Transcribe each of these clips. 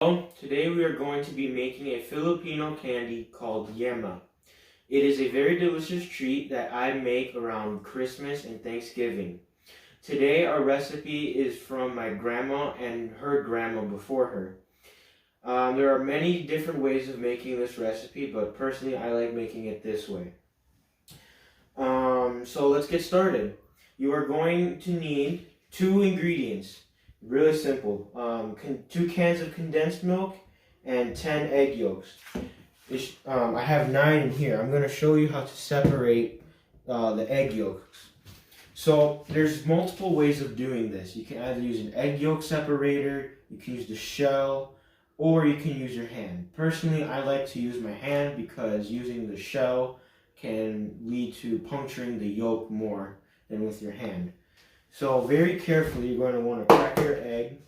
Today we are going to be making a Filipino candy called Yema. It is a very delicious treat that I make around Christmas and Thanksgiving. Today our recipe is from my grandma and her grandma before her. There are many different ways of making this recipe, but personally I like making it this way. So let's get started. You are going to need two ingredients. Really simple. 2 cans of condensed milk and 10 egg yolks. I have 9 in here. I'm going to show you how to separate the egg yolks. So there's multiple ways of doing this. You can either use an egg yolk separator, you can use the shell, or you can use your hand. Personally, I like to use my hand because using the shell can lead to puncturing the yolk more than with your hand. So very carefully, you're going to want to crack your egg,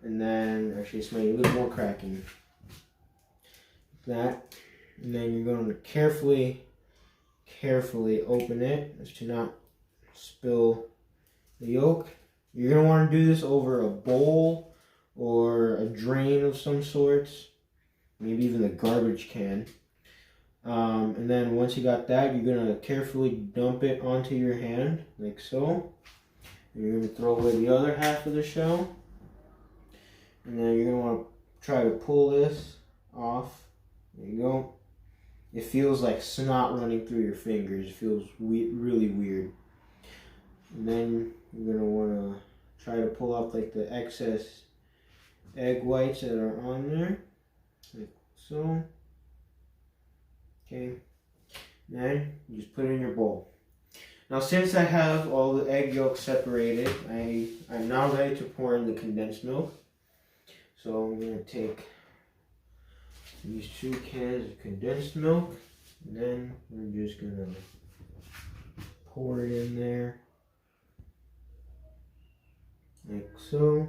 and then actually it's maybe a little more cracking. That, and then you're going to carefully open it as to not spill the yolk. You're going to want to do this over a bowl or a drain of some sorts, maybe even a garbage can. And then once you got that, you're going to carefully dump it onto your hand, like so. And you're going to throw away the other half of the shell. And then you're going to want to try to pull this off. There you go. It feels like snot running through your fingers. It feels really weird. And then you're going to want to try to pull off like the excess egg whites that are on there, like so. Okay, then you just put it in your bowl. Now since I have all the egg yolks separated, I'm now ready to pour in the condensed milk. So I'm going to take these 2 cans of condensed milk, and then we're just going to pour it in there, like so.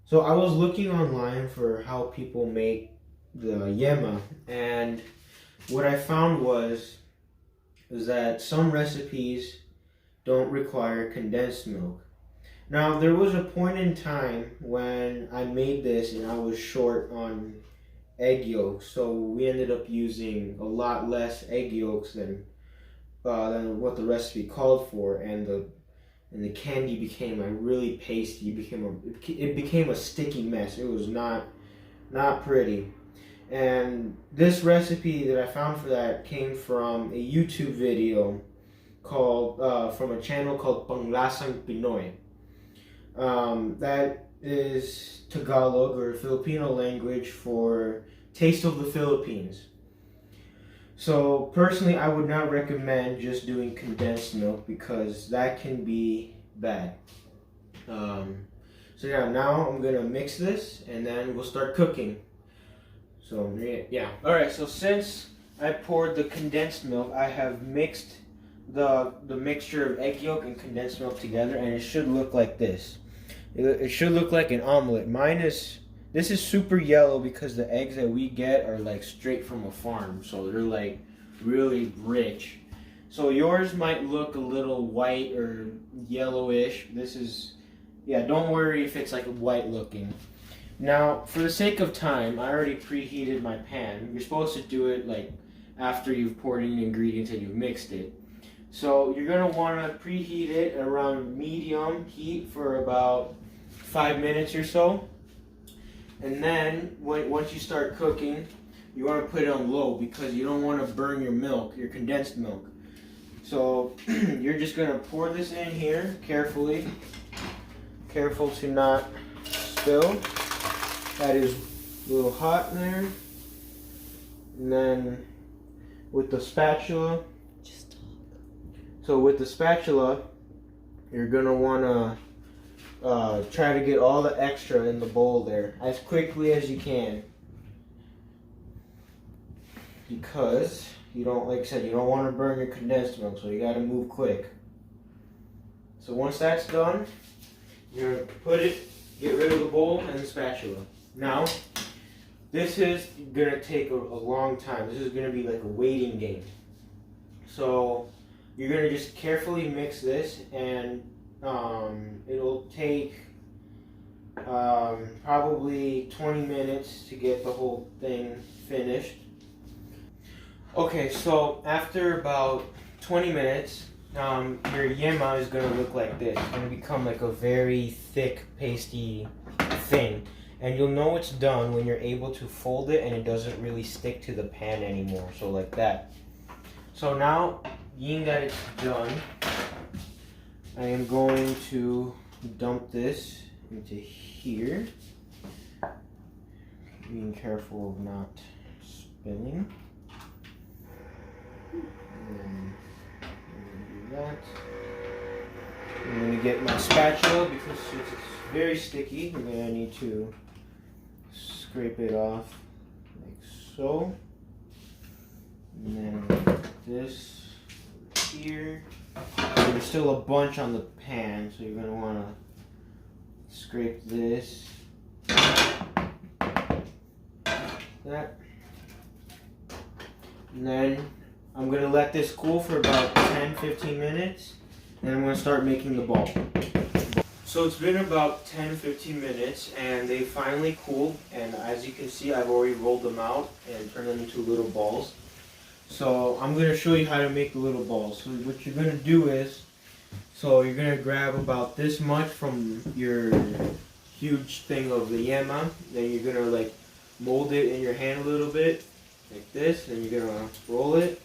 So I was looking online for how people make the Yema, and what I found was that some recipes don't require condensed milk. Now, there was a point in time when I made this and I was short on egg yolks, so we ended up using a lot less egg yolks than what the recipe called for, and the candy became really pasty. It became a sticky mess. It was not pretty. And this recipe that I found for that came from a YouTube video called from a channel called Panglasang Pinoy. That is Tagalog or Filipino language for Taste of the Philippines. So personally, I would not recommend just doing condensed milk because that can be bad. So yeah, now I'm gonna mix this and then we'll start cooking. So yeah. Alright, so since I poured the condensed milk, I have mixed the mixture of egg yolk and condensed milk together, and it should look like this. It should look like an omelet. This is super yellow because the eggs that we get are like straight from a farm, so they're like really rich. So yours might look a little white or yellowish. Don't worry if it's like white looking. Now, for the sake of time, I already preheated my pan. You're supposed to do it like after you've poured in the ingredients and you've mixed it. So you're going to want to preheat it around medium heat for about 5 minutes or so. And then once you start cooking, you want to put it on low because you don't want to burn your milk, your condensed milk. So you're just going to pour this in here carefully. Careful to not spill. That is a little hot there. And then with the spatula, you're going to want to try to get all the extra in the bowl there as quickly as you can. Because you don't, like I said, you don't want to burn your condensed milk, so you got to move quick. So once that's done, you're going to get rid of the bowl and the spatula. Now, this is going to take a long time. This is going to be like a waiting game. So you're going to just carefully mix this, and it'll take probably 20 minutes to get the whole thing finished. Okay, so after about 20 minutes, your yema is going to look like this. It's going to become like a very thick, pasty thing. And you'll know it's done when you're able to fold it and it doesn't really stick to the pan anymore. So like that. So now, being that it's done, I am going to dump this into here. Being careful of not spilling. And do that. I'm going to get my spatula because it's very sticky. I'm going to need to scrape it off like so. And then this here. So there's still a bunch on the pan, so you're going to want to scrape this. That. And then I'm going to let this cool for about 10-15 minutes, and I'm going to start making the ball. So it's been about 10-15 minutes, and they finally cooled, and as you can see, I've already rolled them out and turned them into little balls. So I'm going to show you how to make the little balls. So what you're going to do is, so you're going to grab about this much from your huge thing of the yema, then you're going to like mold it in your hand a little bit, like this, and you're going to roll it.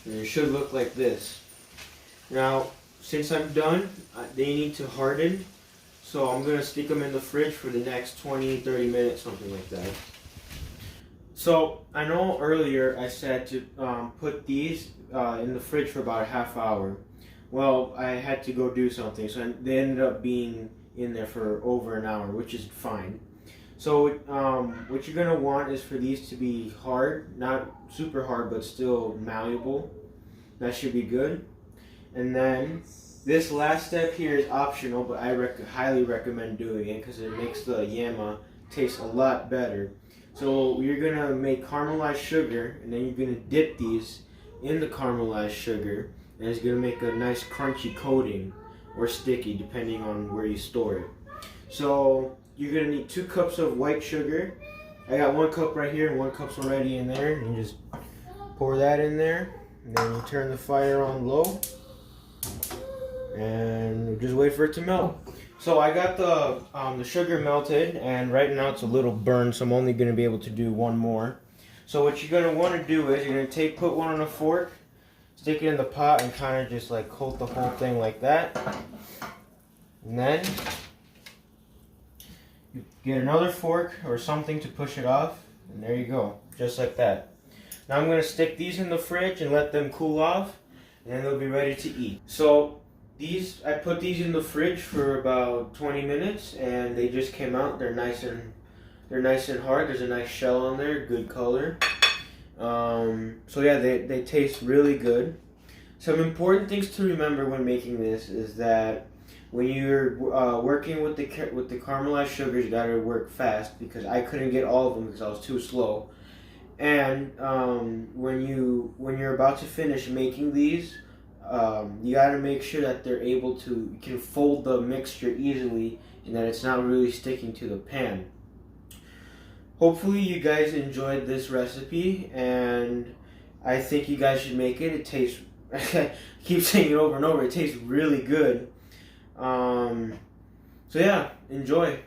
And it should look like this. Now, since I'm done, they need to harden. So I'm going to stick them in the fridge for the next 20-30 minutes, something like that. So I know earlier I said to put these in the fridge for about a half hour. Well, I had to go do something, so they ended up being in there for over an hour, which is fine. So what you're going to want is for these to be hard, not super hard, but still malleable. That should be good. And then this last step here is optional, but I highly recommend doing it because it makes the yema taste a lot better. So you're going to make caramelized sugar, and then you're going to dip these in the caramelized sugar, and it's going to make a nice crunchy coating or sticky depending on where you store it. So you're going to need 2 cups of white sugar. I got 1 cup right here and 1 cup's already in there. And you just pour that in there, and then you turn the fire on low, and just wait for it to melt. So I got the sugar melted, and right now it's a little burned, so I'm only going to be able to do 1 more. So what you're going to want to do is you're going to put one on a fork, stick it in the pot, and kind of just like coat the whole thing like that. And then you get another fork or something to push it off, and there you go, just like that. Now I'm going to stick these in the fridge and let them cool off, and then they'll be ready to eat. So I put these in the fridge for about 20 minutes, and they just came out. They're nice and hard. There's a nice shell on there, good color. So yeah, they taste really good. Some important things to remember when making this is that when you're working with the caramelized sugars, you gotta work fast because I couldn't get all of them because I was too slow. And when you're about to finish making these, you got to make sure that you can fold the mixture easily and that it's not really sticking to the pan. Hopefully you guys enjoyed this recipe, and I think you guys should make it. It tastes, I keep saying it over and over, it tastes really good. So yeah, enjoy.